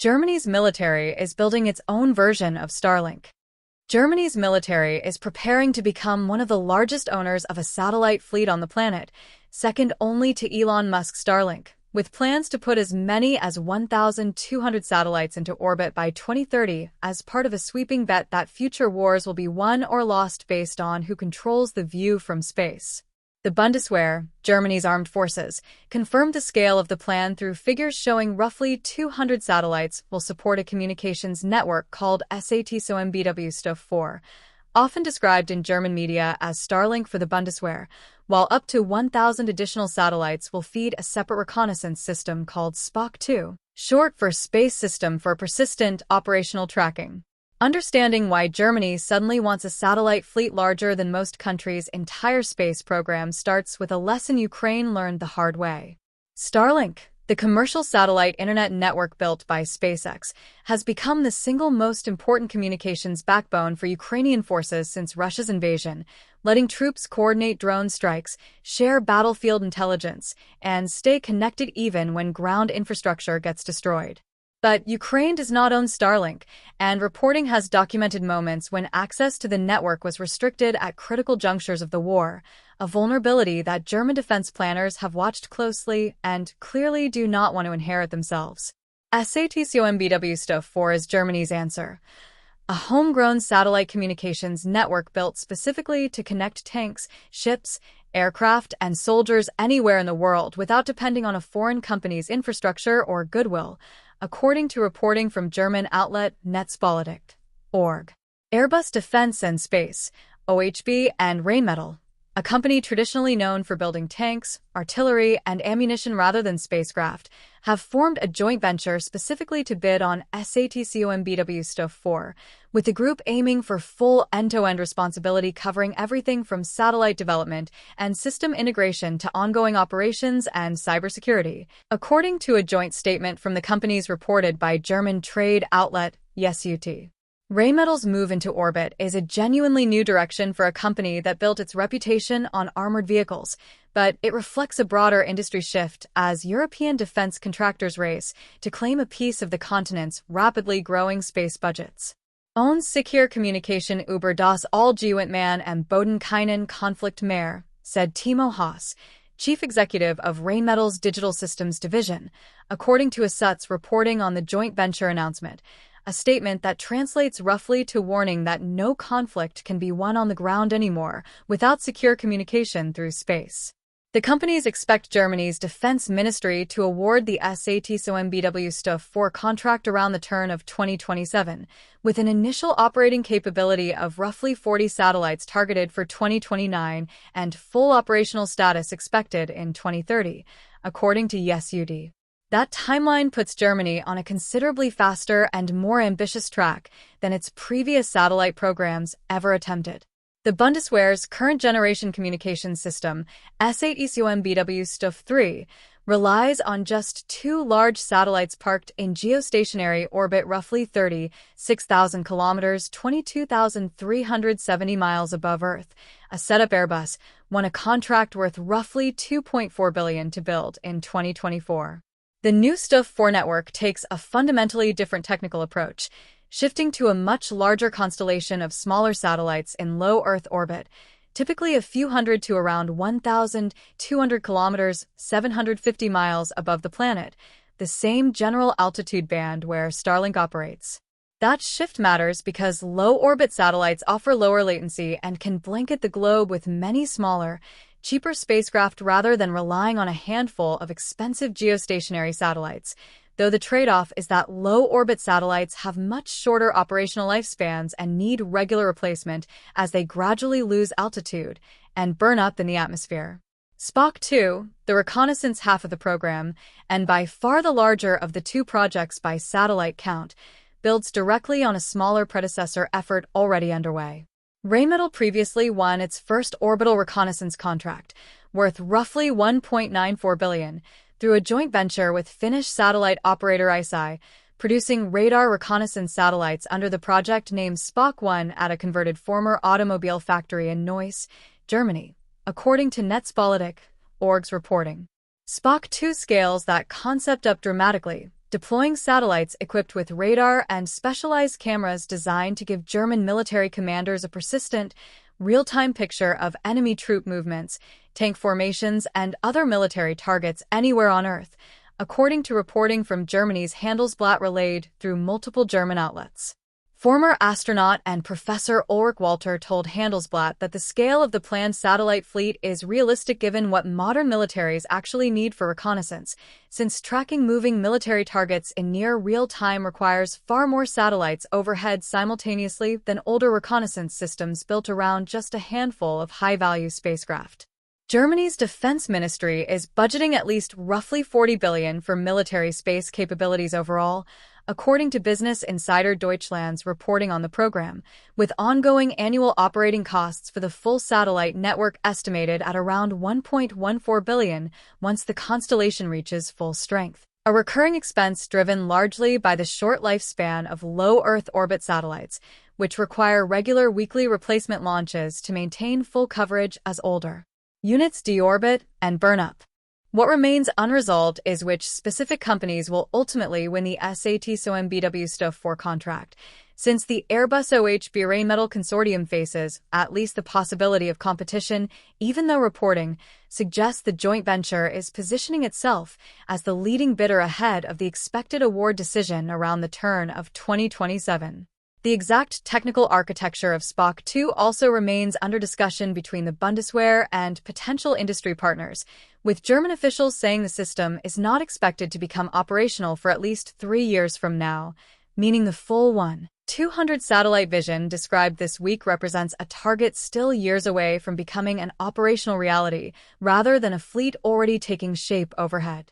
Germany's military is building its own version of Starlink. Germany's military is preparing to become one of the largest owners of a satellite fleet on the planet, second only to Elon Musk's Starlink, with plans to put as many as 1,200 satellites into orbit by 2030 as part of a sweeping bet that future wars will be won or lost based on who controls the view from space. The Bundeswehr, Germany's armed forces, confirmed the scale of the plan through figures showing roughly 200 satellites will support a communications network called SATCOMBw Stufe, often described in German media as Starlink for the Bundeswehr, while up to 1,000 additional satellites will feed a separate reconnaissance system called SPOCK, short for Space System for Persistent Operational Tracking. Understanding why Germany suddenly wants a satellite fleet larger than most countries' entire space program starts with a lesson Ukraine learned the hard way. Starlink, the commercial satellite internet network built by SpaceX, has become the single most important communications backbone for Ukrainian forces since Russia's invasion, letting troops coordinate drone strikes, share battlefield intelligence, and stay connected even when ground infrastructure gets destroyed. But Ukraine does not own Starlink, and reporting has documented moments when access to the network was restricted at critical junctures of the war, a vulnerability that German defense planners have watched closely and clearly do not want to inherit themselves. SATCOMBw Stufe is Germany's answer. A homegrown satellite communications network built specifically to connect tanks, ships, aircraft, and soldiers anywhere in the world without depending on a foreign company's infrastructure or goodwill, according to reporting from German outlet Netzpolitik.org. Airbus Defence and Space, OHB, and Rheinmetall, a company traditionally known for building tanks, artillery, and ammunition rather than spacecraft, have formed a joint venture specifically to bid on SATCOMBw Stufe, with the group aiming for full end-to-end responsibility covering everything from satellite development and system integration to ongoing operations and cybersecurity, according to a joint statement from the companies reported by German trade outlet SUT. Rheinmetall's move into orbit is a genuinely new direction for a company that built its reputation on armored vehicles, but it reflects a broader industry shift as European defense contractors race to claim a piece of the continent's rapidly growing space budgets. Uns Secure Communication über das Allgemeine and Boden keinen Konflikt mehr, said Timo Haas, chief executive of Rheinmetall's Digital Systems division, according to SUT's reporting on the joint venture announcement, a statement that translates roughly to warning that no conflict can be won on the ground anymore without secure communication through space. The companies expect Germany's defense ministry to award the SATCOMBw Stufe contract around the turn of 2027, with an initial operating capability of roughly 40 satellites targeted for 2029 and full operational status expected in 2030, according to SUD. That timeline puts Germany on a considerably faster and more ambitious track than its previous satellite programs ever attempted. The Bundeswehr's current-generation communications system, SATCOMBw Stufe, relies on just 2 large satellites parked in geostationary orbit roughly 36,000 kilometers, 22,370 miles above Earth. A setup Airbus won a contract worth roughly $2.4 billion to build in 2024. The new Stufe network takes a fundamentally different technical approach, shifting to a much larger constellation of smaller satellites in low Earth orbit, typically a few hundred to around 1,200 kilometers, 750 miles above the planet, the same general altitude band where Starlink operates. That shift matters because low-orbit satellites offer lower latency and can blanket the globe with many smaller, cheaper spacecraft rather than relying on a handful of expensive geostationary satellites, though the trade-off is that low-orbit satellites have much shorter operational lifespans and need regular replacement as they gradually lose altitude and burn up in the atmosphere. SPOCK, the reconnaissance half of the program, and by far the larger of the 2 projects by satellite count, builds directly on a smaller predecessor effort already underway. Rheinmetall previously won its first orbital reconnaissance contract, worth roughly $1.94 billion, through a joint venture with Finnish satellite operator ISI, producing radar reconnaissance satellites under the project named SPOCK at a converted former automobile factory in Neuss, Germany, according to Netzpolitik.org's reporting. SPOCK scales that concept up dramatically, deploying satellites equipped with radar and specialized cameras designed to give German military commanders a persistent, real-time picture of enemy troop movements, tank formations, and other military targets anywhere on Earth, according to reporting from Germany's Handelsblatt relayed through multiple German outlets. Former astronaut and Professor Ulrich Walter told Handelsblatt that the scale of the planned satellite fleet is realistic given what modern militaries actually need for reconnaissance, since tracking moving military targets in near real time requires far more satellites overhead simultaneously than older reconnaissance systems built around just a handful of high-value spacecraft. Germany's defense ministry is budgeting at least roughly 40 billion for military space capabilities overall, according to Business Insider Deutschland's reporting on the program, with ongoing annual operating costs for the full satellite network estimated at around 1.14 billion once the constellation reaches full strength. A recurring expense driven largely by the short lifespan of low Earth orbit satellites, which require regular weekly replacement launches to maintain full coverage as older units deorbit and burn up. What remains unresolved is which specific companies will ultimately win the SATCOMBw Stufe 4 contract, since the Airbus OHB Rheinmetall consortium faces at least the possibility of competition, even though reporting suggests the joint venture is positioning itself as the leading bidder ahead of the expected award decision around the turn of 2027. The exact technical architecture of SPOCK 2 also remains under discussion between the Bundeswehr and potential industry partners, with German officials saying the system is not expected to become operational for at least 3 years from now, meaning the full 1,200 satellite vision described this week represents a target still years away from becoming an operational reality, rather than a fleet already taking shape overhead.